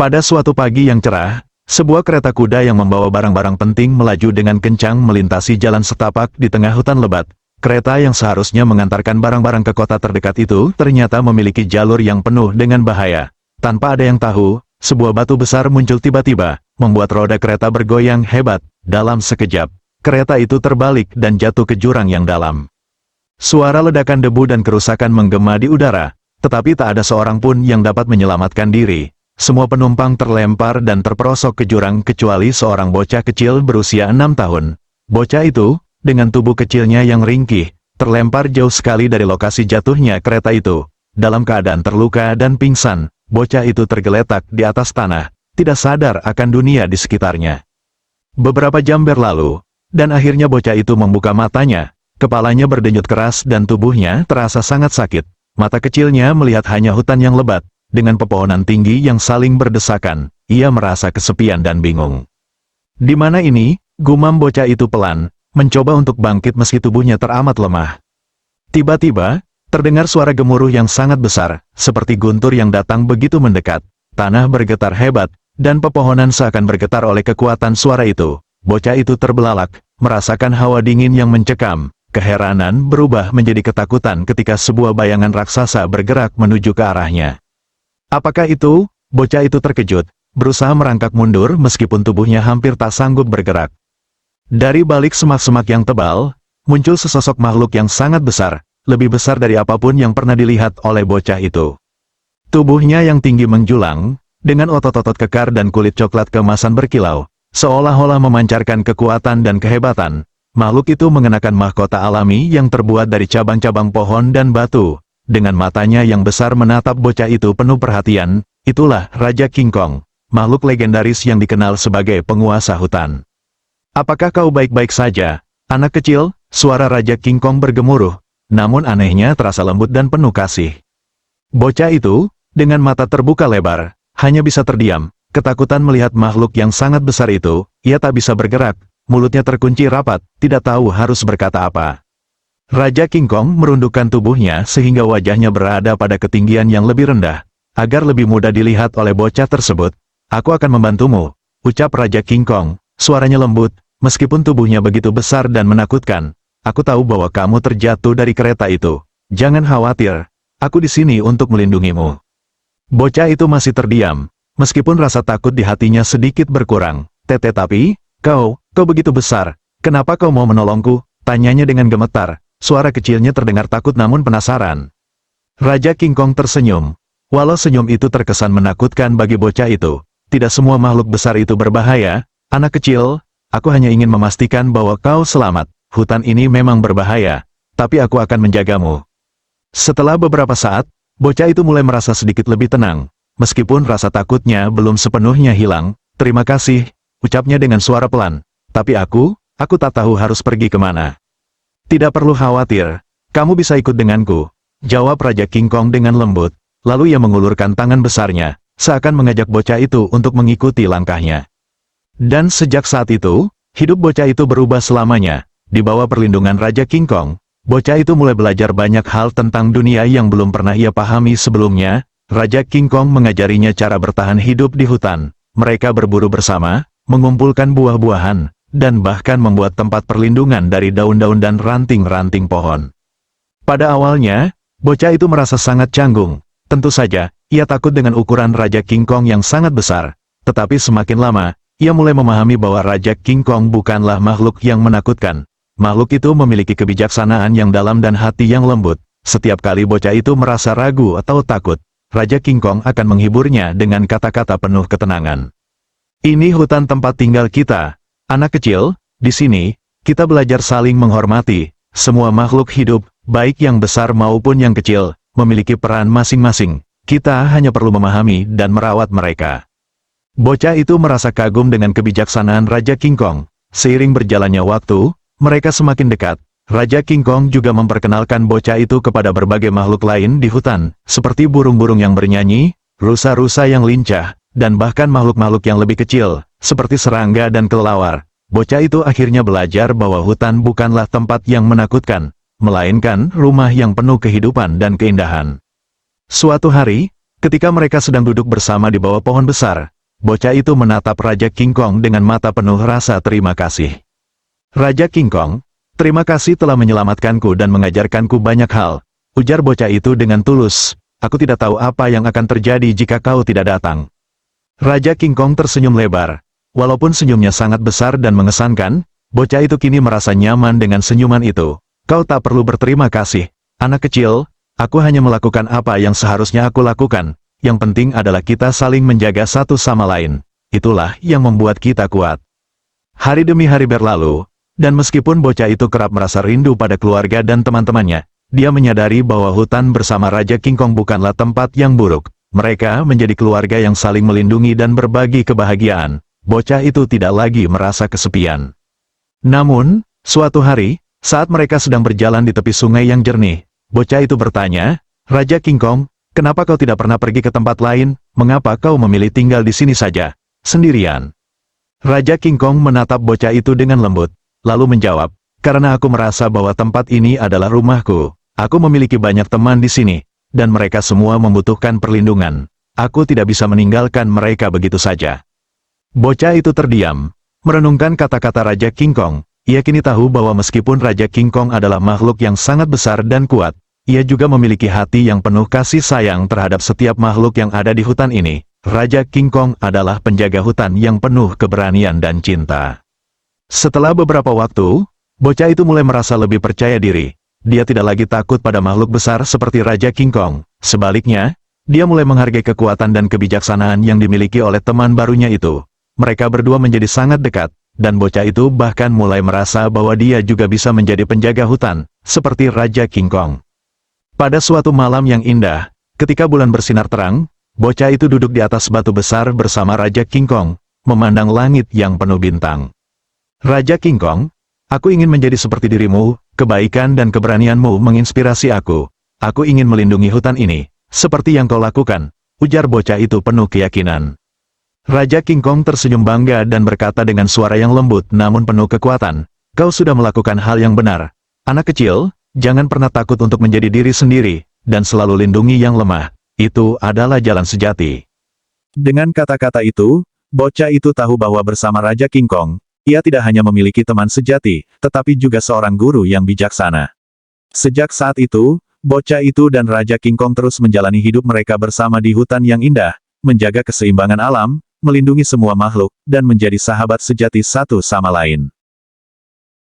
Pada suatu pagi yang cerah, sebuah kereta kuda yang membawa barang-barang penting melaju dengan kencang melintasi jalan setapak di tengah hutan lebat. Kereta yang seharusnya mengantarkan barang-barang ke kota terdekat itu ternyata memiliki jalur yang penuh dengan bahaya. Tanpa ada yang tahu, sebuah batu besar muncul tiba-tiba, membuat roda kereta bergoyang hebat. Dalam sekejap, kereta itu terbalik dan jatuh ke jurang yang dalam. Suara ledakan debu dan kerusakan menggema di udara, tetapi tak ada seorang pun yang dapat menyelamatkan diri. Semua penumpang terlempar dan terperosok ke jurang kecuali seorang bocah kecil berusia 6 tahun. Bocah itu, dengan tubuh kecilnya yang ringkih, terlempar jauh sekali dari lokasi jatuhnya kereta itu. Dalam keadaan terluka dan pingsan, bocah itu tergeletak di atas tanah, tidak sadar akan dunia di sekitarnya. Beberapa jam berlalu, dan akhirnya bocah itu membuka matanya, kepalanya berdenyut keras dan tubuhnya terasa sangat sakit. Mata kecilnya melihat hanya hutan yang lebat, dengan pepohonan tinggi yang saling berdesakan. Ia merasa kesepian dan bingung. Di mana ini? Gumam bocah itu pelan, mencoba untuk bangkit meski tubuhnya teramat lemah. Tiba-tiba, terdengar suara gemuruh yang sangat besar, seperti guntur yang datang begitu mendekat. Tanah bergetar hebat, dan pepohonan seakan bergetar oleh kekuatan suara itu. Bocah itu terbelalak, merasakan hawa dingin yang mencekam. Keheranan berubah menjadi ketakutan ketika sebuah bayangan raksasa bergerak menuju ke arahnya. Apakah itu? Bocah itu terkejut, berusaha merangkak mundur meskipun tubuhnya hampir tak sanggup bergerak. Dari balik semak-semak yang tebal, muncul sesosok makhluk yang sangat besar, lebih besar dari apapun yang pernah dilihat oleh bocah itu. Tubuhnya yang tinggi menjulang, dengan otot-otot kekar dan kulit coklat keemasan berkilau, seolah-olah memancarkan kekuatan dan kehebatan. Makhluk itu mengenakan mahkota alami yang terbuat dari cabang-cabang pohon dan batu. Dengan matanya yang besar menatap bocah itu penuh perhatian. Itulah Raja King Kong, makhluk legendaris yang dikenal sebagai penguasa hutan. Apakah kau baik-baik saja, anak kecil? Suara Raja King Kong bergemuruh, namun anehnya terasa lembut dan penuh kasih. Bocah itu, dengan mata terbuka lebar, hanya bisa terdiam, ketakutan melihat makhluk yang sangat besar itu. Ia tak bisa bergerak, mulutnya terkunci rapat, tidak tahu harus berkata apa. Raja King Kong merundukkan tubuhnya sehingga wajahnya berada pada ketinggian yang lebih rendah, agar lebih mudah dilihat oleh bocah tersebut. Aku akan membantumu, ucap Raja King Kong, suaranya lembut, meskipun tubuhnya begitu besar dan menakutkan. Aku tahu bahwa kamu terjatuh dari kereta itu. Jangan khawatir, aku di sini untuk melindungimu. Bocah itu masih terdiam, meskipun rasa takut di hatinya sedikit berkurang. Tetapi, kau begitu besar, kenapa kau mau menolongku? Tanyanya dengan gemetar, suara kecilnya terdengar takut namun penasaran. Raja King Kong tersenyum. Walau senyum itu terkesan menakutkan bagi bocah itu, tidak semua makhluk besar itu berbahaya. Anak kecil, aku hanya ingin memastikan bahwa kau selamat. Hutan ini memang berbahaya, tapi aku akan menjagamu. Setelah beberapa saat, bocah itu mulai merasa sedikit lebih tenang, meskipun rasa takutnya belum sepenuhnya hilang. Terima kasih, ucapnya dengan suara pelan. Tapi aku tak tahu harus pergi kemana. Tidak perlu khawatir, kamu bisa ikut denganku, jawab Raja King Kong dengan lembut. Lalu ia mengulurkan tangan besarnya, seakan mengajak bocah itu untuk mengikuti langkahnya. Dan sejak saat itu, hidup bocah itu berubah selamanya. Di bawah perlindungan Raja King Kong, bocah itu mulai belajar banyak hal tentang dunia yang belum pernah ia pahami sebelumnya. Raja King Kong mengajarinya cara bertahan hidup di hutan. Mereka berburu bersama, mengumpulkan buah-buahan, dan bahkan membuat tempat perlindungan dari daun-daun dan ranting-ranting pohon. Pada awalnya, bocah itu merasa sangat canggung. Tentu saja, ia takut dengan ukuran Raja King Kong yang sangat besar. Tetapi semakin lama, ia mulai memahami bahwa Raja King Kong bukanlah makhluk yang menakutkan. Makhluk itu memiliki kebijaksanaan yang dalam dan hati yang lembut. Setiap kali bocah itu merasa ragu atau takut, Raja King Kong akan menghiburnya dengan kata-kata penuh ketenangan. Ini hutan tempat tinggal kita. Anak kecil, di sini, kita belajar saling menghormati. Semua makhluk hidup, baik yang besar maupun yang kecil, memiliki peran masing-masing. Kita hanya perlu memahami dan merawat mereka. Bocah itu merasa kagum dengan kebijaksanaan Raja King Kong. Seiring berjalannya waktu, mereka semakin dekat. Raja King Kong juga memperkenalkan bocah itu kepada berbagai makhluk lain di hutan, seperti burung-burung yang bernyanyi, rusa-rusa yang lincah, dan bahkan makhluk-makhluk yang lebih kecil, seperti serangga dan kelelawar. Bocah itu akhirnya belajar bahwa hutan bukanlah tempat yang menakutkan, melainkan rumah yang penuh kehidupan dan keindahan. Suatu hari, ketika mereka sedang duduk bersama di bawah pohon besar, bocah itu menatap Raja King Kong dengan mata penuh rasa terima kasih. Raja King Kong, terima kasih telah menyelamatkanku dan mengajarkanku banyak hal, ujar bocah itu dengan tulus. Aku tidak tahu apa yang akan terjadi jika kau tidak datang. Raja King Kong tersenyum lebar. Walaupun senyumnya sangat besar dan mengesankan, bocah itu kini merasa nyaman dengan senyuman itu. Kau tak perlu berterima kasih, anak kecil, aku hanya melakukan apa yang seharusnya aku lakukan. Yang penting adalah kita saling menjaga satu sama lain. Itulah yang membuat kita kuat. Hari demi hari berlalu, dan meskipun bocah itu kerap merasa rindu pada keluarga dan teman-temannya, dia menyadari bahwa hutan bersama Raja King Kong bukanlah tempat yang buruk. Mereka menjadi keluarga yang saling melindungi dan berbagi kebahagiaan. Bocah itu tidak lagi merasa kesepian. Namun, suatu hari, saat mereka sedang berjalan di tepi sungai yang jernih, bocah itu bertanya, Raja King Kong, kenapa kau tidak pernah pergi ke tempat lain? Mengapa kau memilih tinggal di sini saja, sendirian? Raja King Kong menatap bocah itu dengan lembut, lalu menjawab, karena aku merasa bahwa tempat ini adalah rumahku. Aku memiliki banyak teman di sini, dan mereka semua membutuhkan perlindungan. Aku tidak bisa meninggalkan mereka begitu saja. Bocah itu terdiam, merenungkan kata-kata Raja King Kong. Ia kini tahu bahwa meskipun Raja King Kong adalah makhluk yang sangat besar dan kuat, ia juga memiliki hati yang penuh kasih sayang terhadap setiap makhluk yang ada di hutan ini. Raja King Kong adalah penjaga hutan yang penuh keberanian dan cinta. Setelah beberapa waktu, bocah itu mulai merasa lebih percaya diri. Dia tidak lagi takut pada makhluk besar seperti Raja King Kong. Sebaliknya, dia mulai menghargai kekuatan dan kebijaksanaan yang dimiliki oleh teman barunya itu. Mereka berdua menjadi sangat dekat, dan bocah itu bahkan mulai merasa bahwa dia juga bisa menjadi penjaga hutan, seperti Raja King Kong. Pada suatu malam yang indah, ketika bulan bersinar terang, bocah itu duduk di atas batu besar bersama Raja King Kong, memandang langit yang penuh bintang. Raja King Kong, aku ingin menjadi seperti dirimu, kebaikan dan keberanianmu menginspirasi aku. Aku ingin melindungi hutan ini, seperti yang kau lakukan, ujar bocah itu penuh keyakinan. Raja King Kong tersenyum bangga dan berkata dengan suara yang lembut namun penuh kekuatan, kau sudah melakukan hal yang benar. Anak kecil, jangan pernah takut untuk menjadi diri sendiri, dan selalu lindungi yang lemah. Itu adalah jalan sejati. Dengan kata-kata itu, bocah itu tahu bahwa bersama Raja King Kong, ia tidak hanya memiliki teman sejati, tetapi juga seorang guru yang bijaksana. Sejak saat itu, bocah itu dan Raja King Kong terus menjalani hidup mereka bersama di hutan yang indah, menjaga keseimbangan alam, melindungi semua makhluk, dan menjadi sahabat sejati satu sama lain.